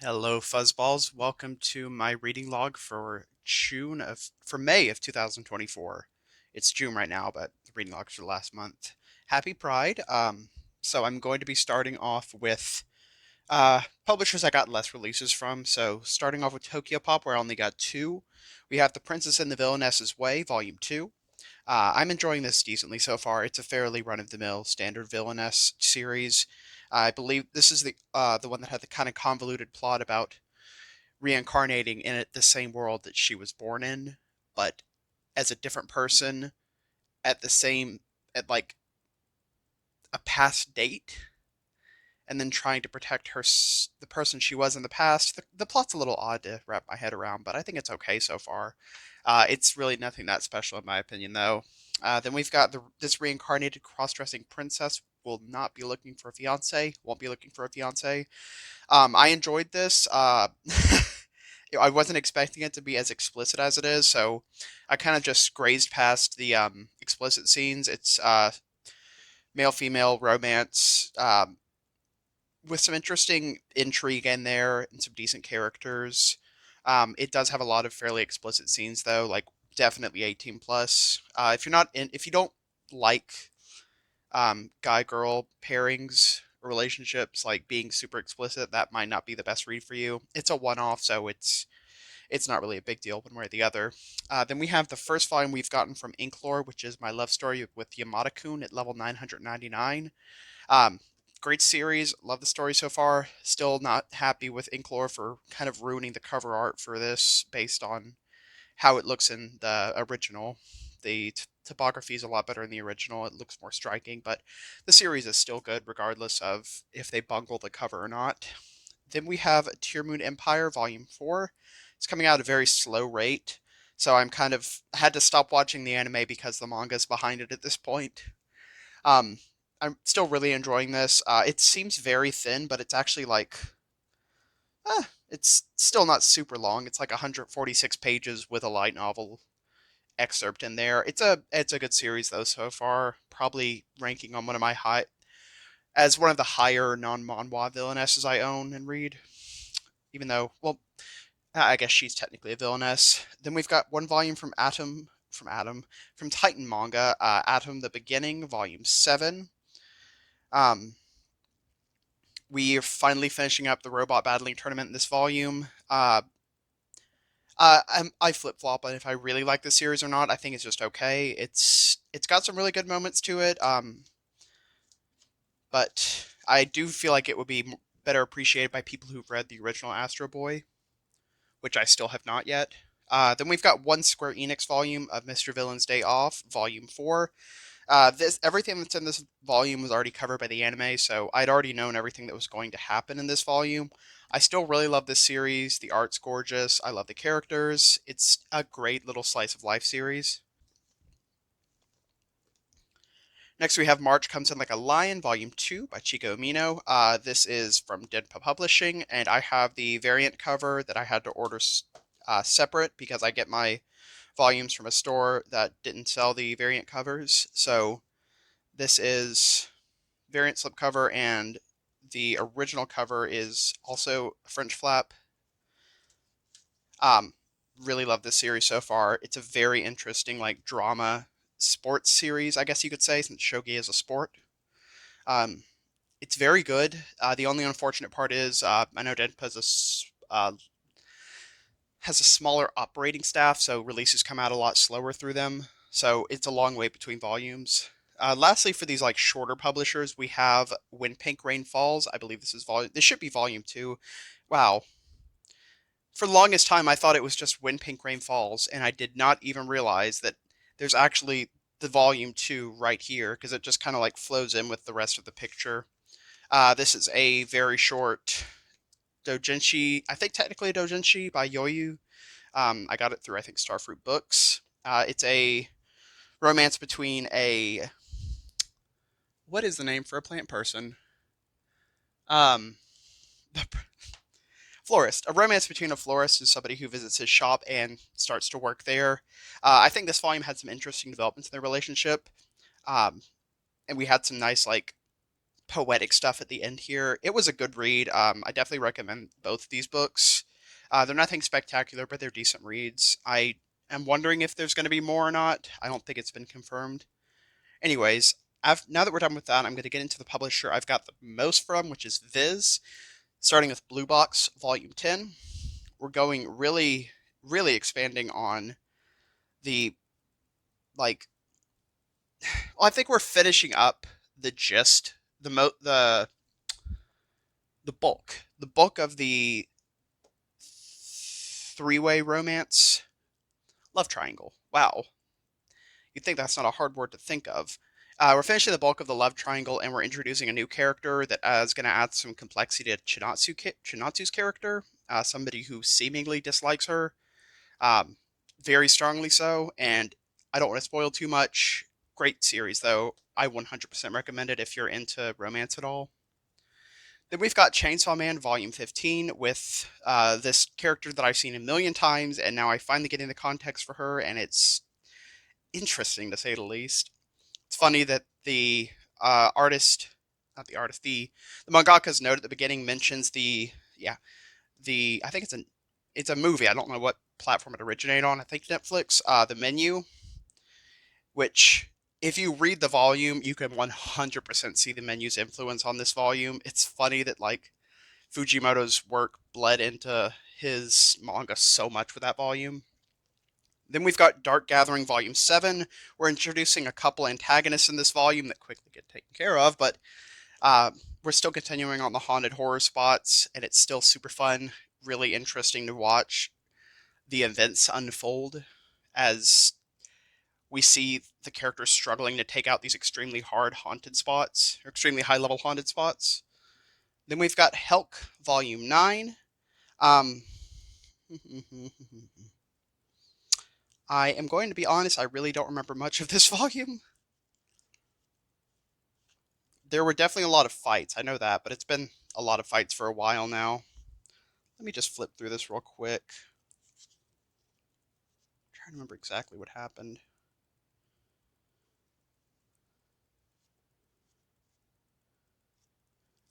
Hello, Fuzzballs. Welcome to my reading log for May of 2024. It's June right now, but the reading log's for last month. Happy Pride. So I'm going to be starting off with publishers I got less releases from. So starting off with Tokyo Pop, where I only got two. We have The Princess and the Villainess's Way, Volume 2. I'm enjoying this decently so far. It's a fairly run-of-the-mill standard villainess series. I believe this is the one that had the kind of convoluted plot about reincarnating in the same world that she was born in, but as a different person at the same at like a past date, and then trying to protect the person she was in the past. The plot's a little odd to wrap my head around, but I think it's okay so far. It's really nothing that special in my opinion, though. Then we've got this reincarnated cross-dressing princess will not be looking for a fiance. Won't be looking for a fiance. I enjoyed this. I wasn't expecting it to be as explicit as it is, so I kind of just grazed past the explicit scenes. It's male female romance with some interesting intrigue in there and some decent characters. It does have a lot of fairly explicit scenes though, like definitely 18 plus. If you don't like guy girl pairings or relationships like being super explicit, that might not be the best read for you. It's a one off, so it's not really a big deal one way or the other. Then we have the first volume we've gotten from Inklore, which is my love story with Yamada-kun at level 999. Um, Great series. Love the story so far. Still not happy with Inklore for kind of ruining the cover art for this based on how it looks in the original. The topography is a lot better in the original. It looks more striking, but the series is still good regardless of if they bungle the cover or not. Then we have Tear Moon Empire Volume 4. It's coming out at a very slow rate, so I'm kind of had to stop watching the anime because the manga's behind it at this point. Um, I'm still really enjoying this. It seems very thin, but it's actually it's still not super long. It's like 146 pages with a light novel excerpt in there. It's a good series though so far. Probably ranking on one of the higher non-manhwa villainesses I own and read. Even though, well, I guess she's technically a villainess. Then we've got one volume from Titan Manga, Atom the Beginning, Volume 7. Um, we are finally finishing up the robot battling tournament in this volume. I flip flop on if I really like the series or not. I think it's just okay. It's got some really good moments to it. But I do feel like it would be better appreciated by people who've read the original Astro Boy, which I still have not yet. Then we've got one Square Enix volume of Mr. Villain's Day Off, Volume 4. This everything that's in this volume was already covered by the anime, so I'd already known everything that was going to happen in this volume. I still really love this series. The art's gorgeous. I love the characters. It's a great little slice of life series. Next, we have March Comes in Like a Lion, Volume 2 by Chico Amino. This is from Denpa Publishing, and I have the variant cover that I had to order separate because I get my volumes from a store that didn't sell the variant covers. So this is variant slipcover, and the original cover is also a French flap. Um, really love this series so far. It's a very interesting like drama sports series, I guess you could say, since shogi is a sport. Um, it's very good. The only unfortunate part is I know Denpa has a smaller operating staff, so releases come out a lot slower through them. So it's a long wait between volumes. Lastly, for these like shorter publishers, we have When Pink Rain Falls. I believe this is volume. This should be volume 2. Wow. For the longest time, I thought it was just When Pink Rain Falls, and I did not even realize that there's actually the volume 2 right here because it just kind of like flows in with the rest of the picture. This is a very short doujinshi, I think technically a doujinshi by Yoyu. I got it through, I think, Starfruit Books. It's a romance between a. What is the name for a plant person? Um, the florist. A romance between a florist and somebody who visits his shop and starts to work there. I think this volume had some interesting developments in their relationship. Um, and we had some nice, like, poetic stuff at the end here. It was a good read. I definitely recommend both of these books. They're nothing spectacular, but they're decent reads. I am wondering if there's going to be more or not. I don't think it's been confirmed. Anyways, now that we're done with that, I'm going to get into the publisher I've got the most from, which is Viz. Starting with Blue Box Volume 10. We're going really, really expanding on the, like, well, I think we're finishing up the gist, the bulk of the three-way romance love triangle. Wow, you'd think that's not a hard word to think of. We're finishing the bulk of the love triangle, and we're introducing a new character that is going to add some complexity to Chinatsu's character. Somebody who seemingly dislikes her, um, very strongly so. And I don't want to spoil too much. Great series, though. I 100% recommend it if you're into romance at all. Then we've got Chainsaw Man Volume 15 with this character that I've seen a million times, and now I finally get into context for her, and it's interesting to say the least. It's funny that the artist, not the artist, the mangaka's note at the beginning mentions I think it's a movie. I don't know what platform it originated on. I think Netflix. The Menu, which if you read the volume, you can 100% see the Menu's influence on this volume. It's funny that like Fujimoto's work bled into his manga so much with that volume. Then we've got Dark Gathering Volume 7. We're introducing a couple antagonists in this volume that quickly get taken care of, but we're still continuing on the haunted horror spots, and it's still super fun, really interesting to watch the events unfold as we see the characters struggling to take out these extremely hard haunted spots, or extremely high level haunted spots. Then we've got Helk Volume 9. Um, I am going to be honest, I really don't remember much of this volume. There were definitely a lot of fights, I know that, but it's been a lot of fights for a while now. Let me just flip through this real quick. I'm trying to remember exactly what happened.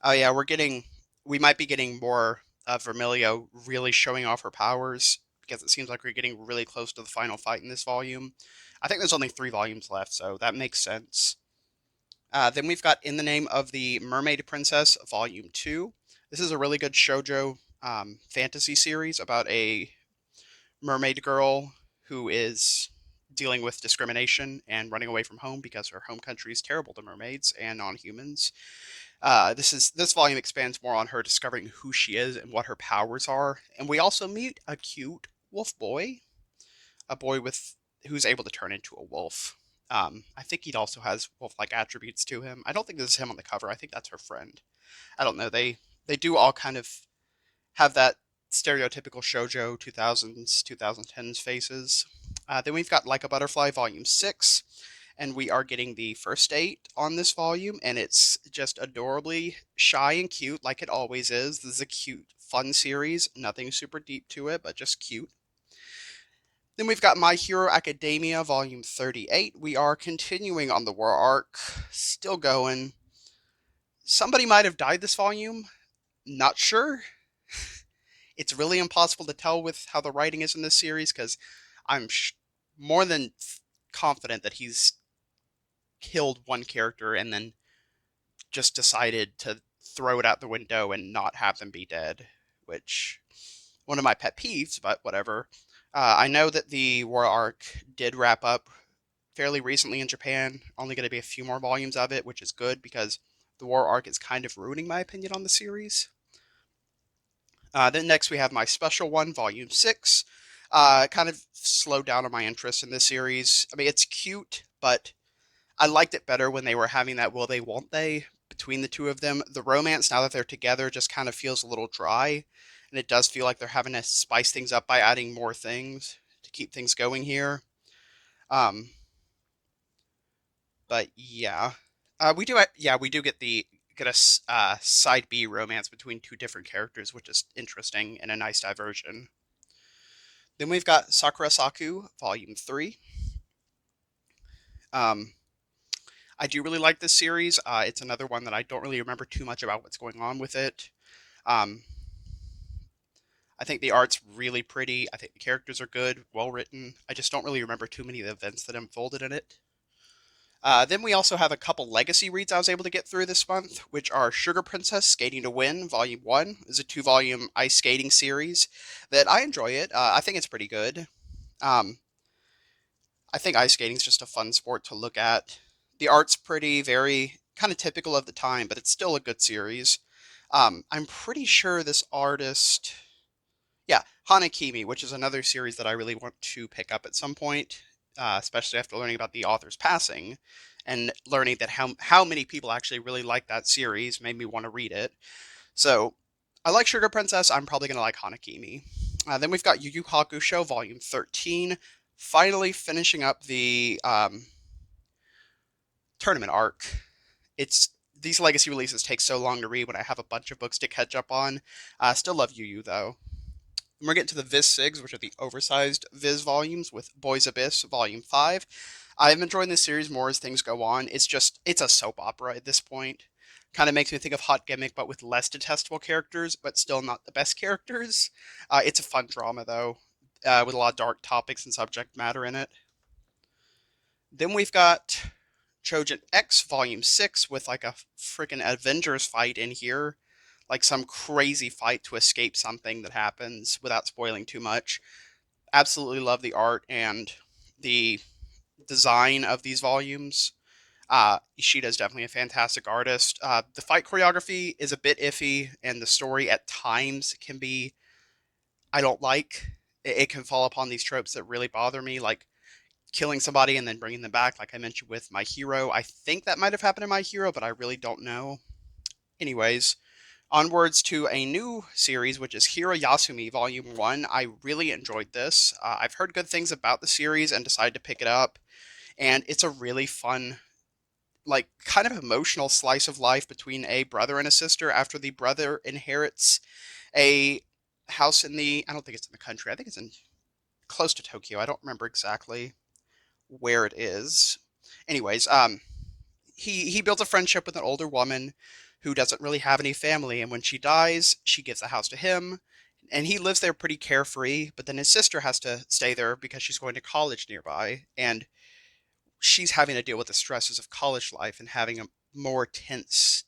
Oh yeah, we might be getting more of Vermilio really showing off her powers because it seems like we're getting really close to the final fight in this volume. I think there's only 3 volumes left, so that makes sense. Then we've got In the Name of the Mermaid Princess, Volume 2. This is a really good shoujo fantasy series about a mermaid girl who is dealing with discrimination and running away from home because her home country is terrible to mermaids and non-humans. This volume expands more on her discovering who she is and what her powers are, and we also meet a cute wolf boy, a boy with who's able to turn into a wolf. I think he also has wolf-like attributes to him. I don't think this is him on the cover. I think that's her friend. I don't know. They do all kind of have that stereotypical shoujo 2000s 2010s faces. Then we've got Like a Butterfly Volume 6, and we are getting the first date on this volume, and it's just adorably shy and cute like it always is. This is a cute, fun series. Nothing super deep to it, but just cute. Then we've got My Hero Academia Volume 38. We are continuing on the war arc, still going. Somebody might have died this volume. Not sure. It's really impossible to tell with how the writing is in this series because I'm more than confident that he's killed one character and then just decided to throw it out the window and not have them be dead, which one of my pet peeves, but whatever. I know that the war arc did wrap up fairly recently in Japan. Only going to be a few more volumes of it, which is good because the war arc is kind of ruining my opinion on the series. Then next we have My Special One, Volume 6. Kind of slowed down on my interest in this series. I mean, it's cute, but I liked it better when they were having that will they, won't they between the two of them. The romance, now that they're together, just kind of feels a little dry. And it does feel like they're having to spice things up by adding more things to keep things going here. Um, but yeah, we do get a side B romance between two different characters, which is interesting and a nice diversion. Then we've got Sakura Saku Volume 3. Um, I do really like this series. It's another one that I don't really remember too much about what's going on with it. Um, I think the art's really pretty. I think the characters are good, well written. I just don't really remember too many of the events that unfolded in it. Then we also have a couple legacy reads I was able to get through this month, which are Sugar Princess Skating to Win, Volume 1. Is a two-volume ice skating series that I enjoy it. I think it's pretty good. Um, I think ice skating is just a fun sport to look at. The art's pretty, very kind of typical of the time, but it's still a good series. I'm pretty sure this artist, yeah, Hanakimi, which is another series that I really want to pick up at some point, especially after learning about the author's passing and learning that how many people actually really like that series made me want to read it. So I like Sugar Princess. I'm probably going to like Hanakimi. Then we've got Yu Yu Hakusho Volume 13, finally finishing up the tournament arc. It's These legacy releases take so long to read when I have a bunch of books to catch up on. Still love Yu Yu though. And we're getting to the Viz Sigs, which are the oversized Viz volumes with Boys Abyss Volume 5. I'm enjoying this series more as things go on. It's a soap opera at this point. Kind of makes me think of Hot Gimmick, but with less detestable characters, but still not the best characters. It's a fun drama, though, with a lot of dark topics and subject matter in it. Then we've got Trojan X Volume 6 with like a freaking Avengers fight in here. Like some crazy fight to escape something that happens without spoiling too much. Absolutely love the art and the design of these volumes. Ishida is definitely a fantastic artist. The fight choreography is a bit iffy, and the story at times can be, I don't like. It can fall upon these tropes that really bother me, like killing somebody and then bringing them back, like I mentioned with My Hero. I think that might have happened in My Hero, but I really don't know. Anyways, onwards to a new series, which is Hiro Yasumi Volume 1. I really enjoyed this. I've heard good things about the series and decided to pick it up. And it's a really fun, like, kind of emotional slice of life between a brother and a sister after the brother inherits a house I don't think it's in the country. I think it's in close to Tokyo. I don't remember exactly where it is. Anyways, he builds a friendship with an older woman who doesn't really have any family, and when she dies, she gives the house to him, and he lives there pretty carefree. But then his sister has to stay there because she's going to college nearby, and she's having to deal with the stresses of college life and having a more tense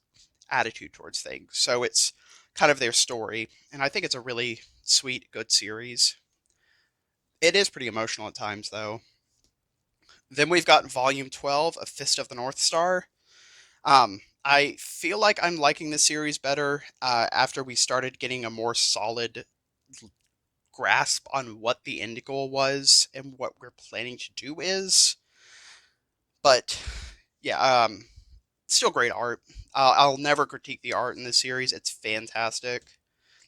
attitude towards things. So it's kind of their story, and I think it's a really sweet, good series. It is pretty emotional at times, though. Then we've got Volume 12 of Fist of the North Star. I feel like I'm liking this series better after we started getting a more solid grasp on what the end goal was and what we're planning to do is. But yeah, still great art. I'll never critique the art in this series. It's fantastic.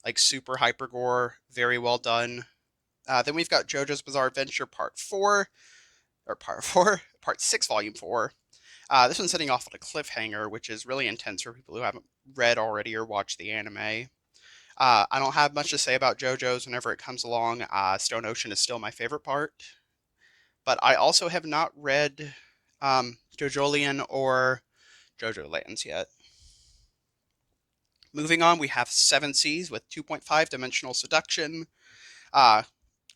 Like super hyper gore, very well done. Then we've got JoJo's Bizarre Adventure Part 4, or Part 4, Part 6, Volume 4. This one's setting off on a cliffhanger, which is really intense for people who haven't read already or watched the anime. I don't have much to say about JoJo's whenever it comes along. Stone Ocean is still my favorite part. But I also have not read JoJolion or JoJo Lands yet. Moving on, we have Seven Seas with 2.5 Dimensional Seduction.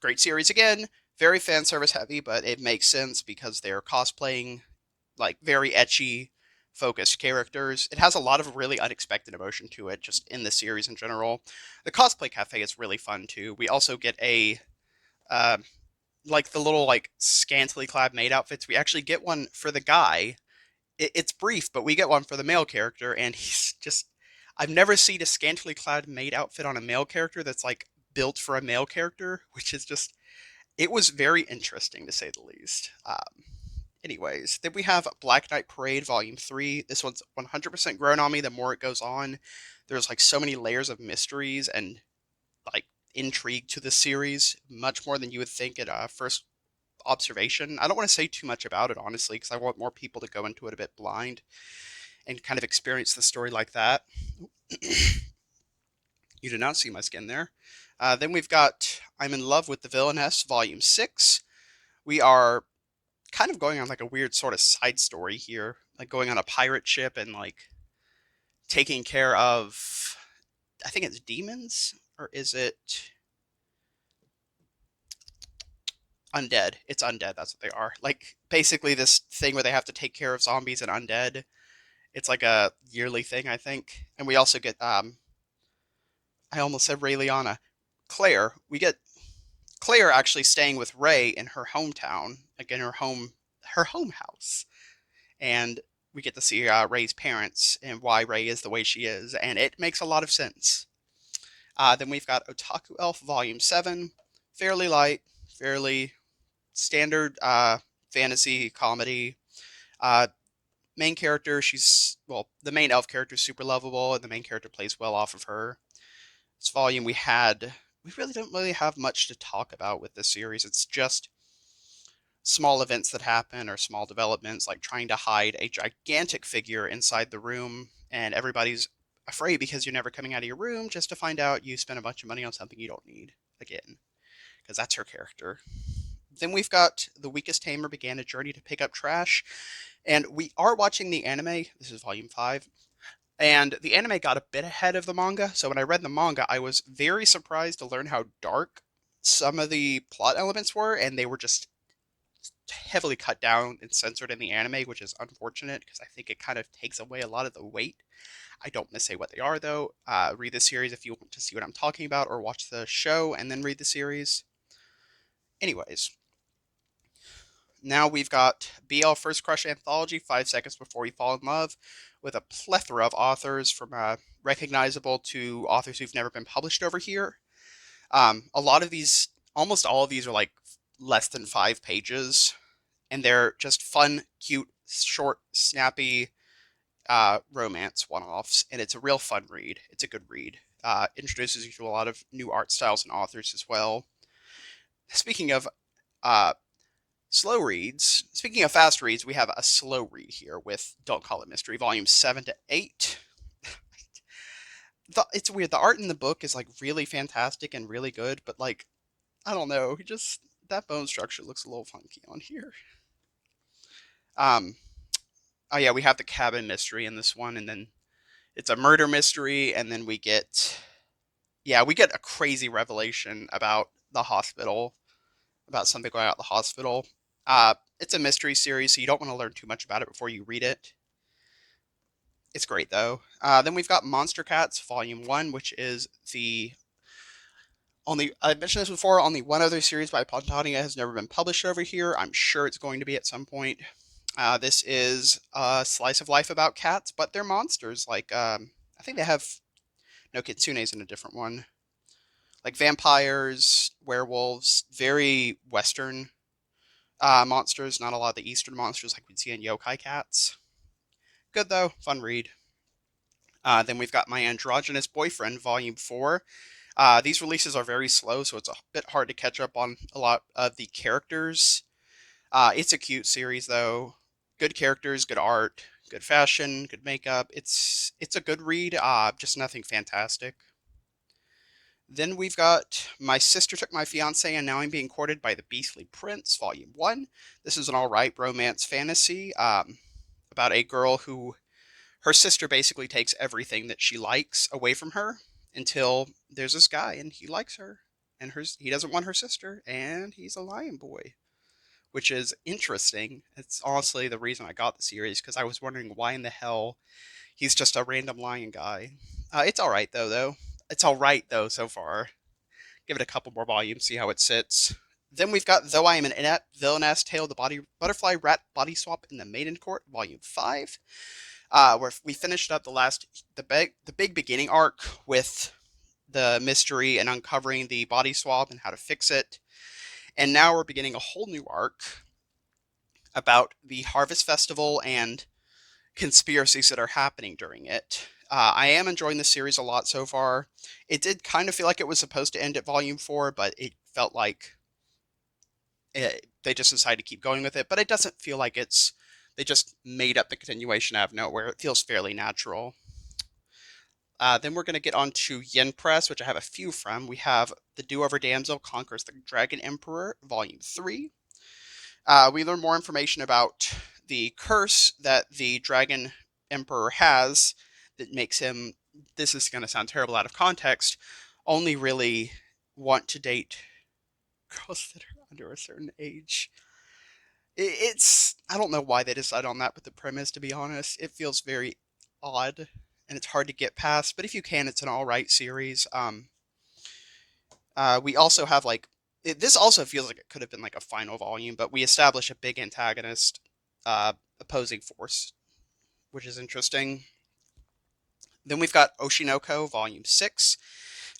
Great series again. Very fan service heavy, but it makes sense because they're cosplaying like very ecchi focused characters. It has a lot of really unexpected emotion to it, just in the series in general. The cosplay cafe is really fun too. We also get a uh, like the little like scantily clad maid outfits. We actually get one for the guy. It's brief, but we get one for the male character, and he's just. I've never seen a scantily clad maid outfit on a male character that's like built for a male character, which is just. It was very interesting to say the least. Anyways, then we have Black Knight Parade Volume 3. This one's 100% grown on me the more it goes on. There's like so many layers of mysteries and like intrigue to this series, much more than you would think at first observation. I don't want to say too much about it, honestly, because I want more people to go into it a bit blind and kind of experience the story like that. You did not see my skin there. Then we've got I'm in Love with the Villainess Volume 6. We are kind of going on like a weird sort of side story here. like going on a pirate ship and like taking care of, I think it's demons, or is it undead? It's undead. That's what they are. Like basically this thing where they have to take care of zombies and undead. It's like a yearly thing, I think. And we also get I almost said Ray Liana. Claire. We get Claire actually staying with Ray in her hometown, like in her home house. And we get to see Ray's parents and why Ray is the way she is, and it makes a lot of sense. Then we've got Otaku Elf Volume 7, fairly light, fairly standard fantasy comedy. Uh, Main character, the main elf character is super lovable, and the main character plays well off of her. This volume we really don't really have much to talk about with this series. It's just small events that happen or small developments, like trying to hide a gigantic figure inside the room, and everybody's afraid because you're never coming out of your room, just to find out you spent a bunch of money on something you don't need again, because that's her character. Then we've got The Weakest Tamer Began a Journey to Pick Up Trash, and we are watching the anime. This is volume 5. And the anime got a bit ahead of the manga, so when I read the manga, I was very surprised to learn how dark some of the plot elements were, and they were just heavily cut down and censored in the anime, which is unfortunate because I think it kind of takes away a lot of the weight. I don't want to say what they are, though. Read the series if you want to see what I'm talking about, or watch the show and then read the series. Anyways, now we've got BL First Crush Anthology, 5 Seconds Before We Fall in Love, with a plethora of authors from recognizable to authors who've never been published over here. A lot of these, almost all of these are like less than 5 pages, and they're just fun, cute, short, snappy romance one-offs, and it's a real fun read. It's a good read. Introduces you to a lot of new art styles and authors as well. Speaking of slow reads, speaking of fast reads, we have a slow read here with Don't Call It Mystery, volumes 7 to 8. It's weird. The art in the book is like really fantastic and really good, but like, I don't know, that bone structure looks a little funky on here. Oh yeah, we have the cabin mystery in this one, and then it's a murder mystery, and then we get a crazy revelation about the hospital, about something going on at the hospital. It's a mystery series, so you don't want to learn too much about it before you read it. It's great, though. Then we've got Monster Cats, Volume 1, which is I've mentioned this before, only one other series by Pontania has never been published over here. I'm sure it's going to be at some point. This is a slice of life about cats, but they're monsters. Like, I think they have... No, Kitsune's in a different one. Like vampires, werewolves, very Western monsters, not a lot of the Eastern monsters like we'd see in yokai cats. Good, though. Fun read. Then we've got My Androgynous Boyfriend, Volume 4. These releases are very slow, so it's a bit hard to catch up on a lot of the characters. It's a cute series, though. Good characters, good art, good fashion, good makeup. It's a good read, just nothing fantastic. Then we've got My Sister Took My Fiancé and Now I'm Being Courted by the Beastly Prince, Volume 1. This is an alright romance fantasy about a girl who... Her sister basically takes everything that she likes away from her until there's this guy and he likes her. And he doesn't want her sister, and he's a lion boy, which is interesting. It's honestly the reason I got the series, because I was wondering why in the hell he's just a random lion guy. It's alright, though. It's alright, though, so far. Give it a couple more volumes, see how it sits. Then we've got Though I Am an Inept Villainess Tale, the Butterfly Rat Body Swap in the Maiden Court, Volume 5. Where we finished up the big beginning arc with the mystery and uncovering the body swap and how to fix it. And now we're beginning a whole new arc about the Harvest Festival and conspiracies that are happening during it. I am enjoying the series a lot so far. It did kind of feel like it was supposed to end at Volume 4, but it felt like they just decided to keep going with it. But it doesn't feel like they just made up the continuation out of nowhere. It feels fairly natural. Then we're going to get on to Yen Press, which I have a few from. We have The Do-Over Damsel Conquers the Dragon Emperor, Volume 3. We learn more information about the curse that the Dragon Emperor has that makes him, this is going to sound terrible out of context, only really want to date girls that are under a certain age. It's, I don't know why they decide on that with the premise, to be honest. It feels very odd and it's hard to get past, but if you can, it's an alright series. We also have like, this also feels like it could have been like a final volume, but we establish a big antagonist, opposing force, which is interesting. Then we've got Oshinoko Volume 6.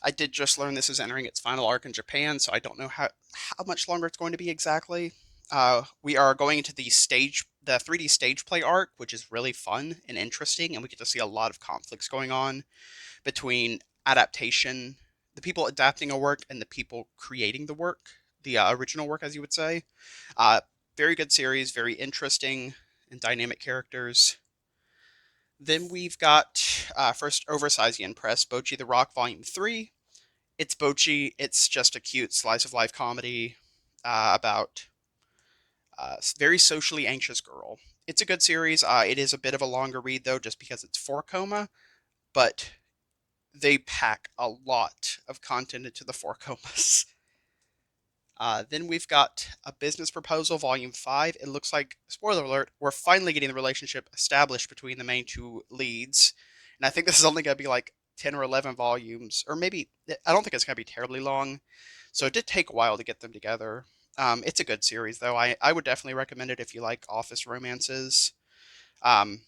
I did just learn this is entering its final arc in Japan, so I don't know how much longer it's going to be exactly. We are going into the 3D stage play arc, which is really fun and interesting, and we get to see a lot of conflicts going on between adaptation, the people adapting a work, and the people creating the work, the original work, as you would say. Uh, Very good series, very interesting and dynamic characters. Then we've got first Oversize Yen Press, Bochi the Rock Volume 3. It's Bochi, it's just a cute slice of life comedy about a very socially anxious girl. It's a good series. It is a bit of a longer read, though, just because it's 4 koma, but they pack a lot of content into the 4 komas. Then we've got A Business Proposal, Volume 5. It looks like, spoiler alert, we're finally getting the relationship established between the main two leads. And I think this is only going to be like 10 or 11 volumes, or maybe, I don't think it's going to be terribly long. So it did take a while to get them together. It's a good series, though. I would definitely recommend it if you like office romances. Um,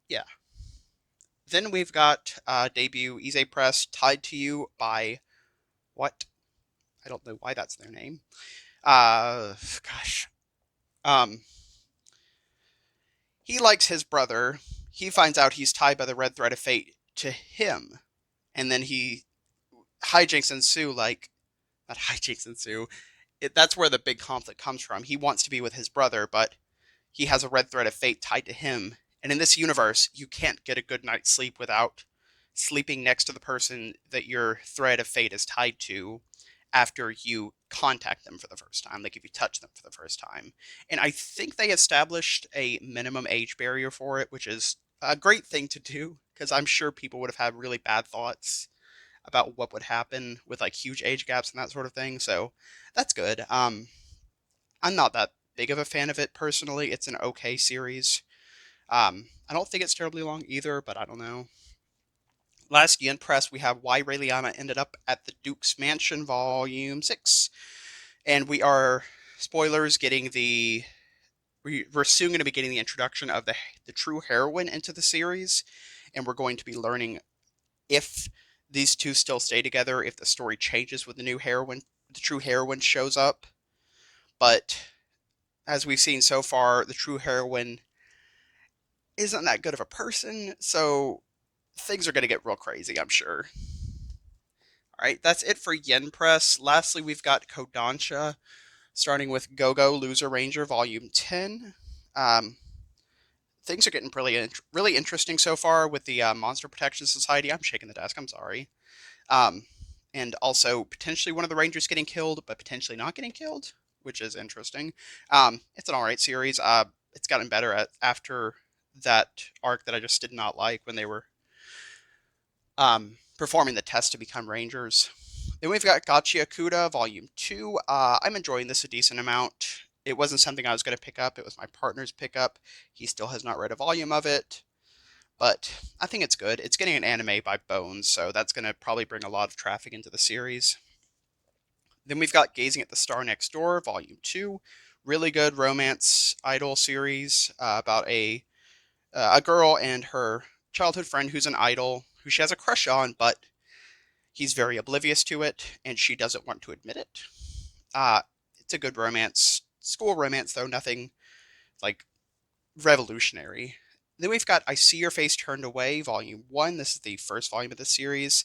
yeah. Then we've got debut Ize Press, Tied to You by what? I don't know why that's their name. Gosh. Um, he likes his brother. He finds out he's tied by the red thread of fate to him. And then hijinks ensue, like, not hijinks ensue. That's where the big conflict comes from. He wants to be with his brother, but he has a red thread of fate tied to him. And in this universe, you can't get a good night's sleep without sleeping next to the person that your thread of fate is tied to after you contact them for the first time, like if you touch them for the first time. And I think they established a minimum age barrier for it, which is a great thing to do, because I'm sure people would have had really bad thoughts about what would happen with like huge age gaps and that sort of thing. So that's good. I'm not that big of a fan of it personally. It's an okay series. I don't think it's terribly long either, but I don't know. Last Yen Press, we have Why Raeliana Ended Up at the Duke's Mansion, Volume 6. And we are, spoilers, we're soon going to be getting the introduction of the true heroine into the series. And we're going to be learning if these two still stay together, if the story changes with the new heroine, the true heroine shows up. But as we've seen so far, the true heroine isn't that good of a person, so things are going to get real crazy, I'm sure. Alright, that's it for Yen Press. Lastly, we've got Kodansha, starting with Go-Go Loser Ranger Volume 10. Things are getting really interesting so far with the Monster Protection Society. I'm shaking the desk, I'm sorry. And also, potentially one of the Rangers getting killed, but potentially not getting killed, which is interesting. It's an alright series. It's gotten better after that arc that I just did not like when they were performing the test to become Rangers. Then we've got Gachiakuda Volume 2. I'm enjoying this a decent amount. It wasn't something I was going to pick up. It was my partner's pickup. He still has not read a volume of it. But I think it's good. It's getting an anime by Bones, so that's going to probably bring a lot of traffic into the series. Then we've got Gazing at the Star Next Door, Volume 2. Really good romance idol series about a girl and her childhood friend who's an idol, who she has a crush on, but he's very oblivious to it, and she doesn't want to admit it. It's a good romance. School romance, though, nothing like revolutionary. Then we've got I See Your Face Turned Away, Volume 1. This is the first volume of the series.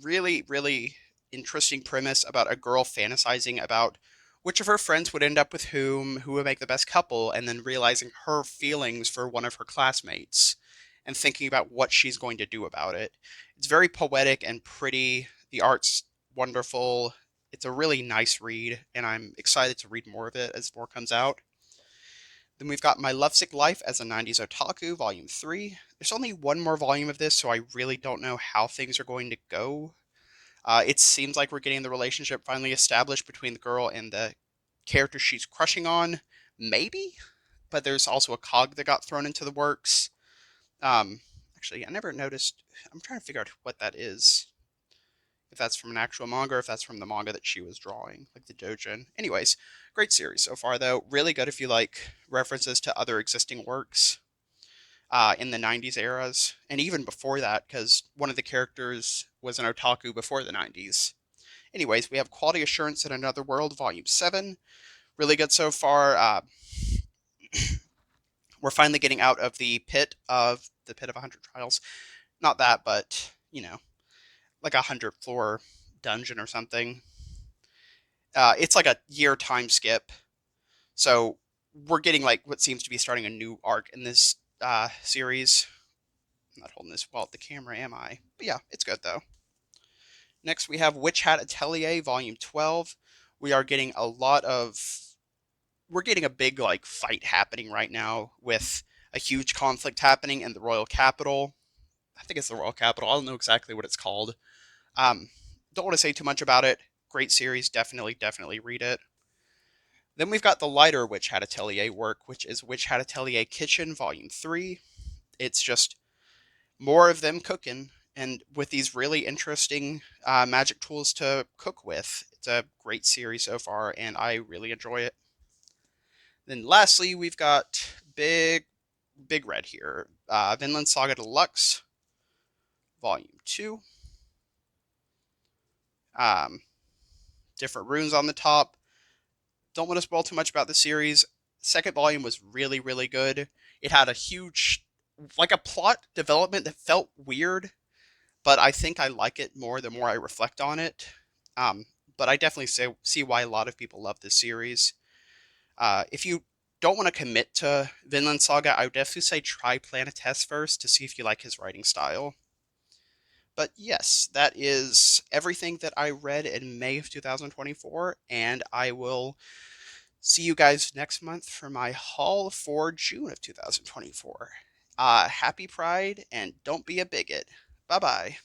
Really, really interesting premise about a girl fantasizing about which of her friends would end up with whom, who would make the best couple, and then realizing her feelings for one of her classmates and thinking about what she's going to do about it. It's very poetic and pretty. The art's wonderful. It's a really nice read, and I'm excited to read more of it as more comes out. Then we've got My Lovesick Life as a 90s Otaku, Volume 3. There's only one more volume of this, so I really don't know how things are going to go. It seems like we're getting the relationship finally established between the girl and the character she's crushing on. Maybe? But there's also a cog that got thrown into the works. Um, Actually, I never noticed. I'm trying to figure out what that is. If that's from an actual manga or if that's from the manga that she was drawing, like the Dojin. Anyways, great series so far, though. Really good if you like references to other existing works in the 90s eras, and even before that, because one of the characters was an otaku before the 90s. Anyways, we have Quality Assurance in Another World, Volume 7. Really good so far. We're finally getting out of the pit of 100 trials. Not that, but, like a 100-floor dungeon or something. It's like a year time skip. So we're getting like what seems to be starting a new arc in this series. I'm not holding this well at the camera, am I? But yeah, it's good though. Next, we have Witch Hat Atelier, Volume 12. We are getting a lot of. We're getting a big like fight happening right now with a huge conflict happening in the royal capital. I think it's the royal capital. I don't know exactly what it's called. Um, don't want to say too much about it. Great series. Definitely read it. Then we've got the lighter Witch Hat Atelier work, which is Witch Hat Atelier Kitchen, Volume 3. It's just more of them cooking, and with these really interesting magic tools to cook with. It's a great series so far, and I really enjoy it. Then lastly, we've got Big Red here. Vinland Saga Deluxe, Volume 2. Different runes on the top. Don't want to spoil too much about the series. Second volume was really good. It had a huge, like a plot development that felt weird, but I think I like it more the more I reflect on it. Um, but I definitely see why a lot of people love this series. If you don't want to commit to Vinland Saga, I would definitely say try Planetes first to see if you like his writing style. But yes, that is everything that I read in May of 2024, and I will see you guys next month for my haul for June of 2024. Happy Pride, and don't be a bigot. Bye bye.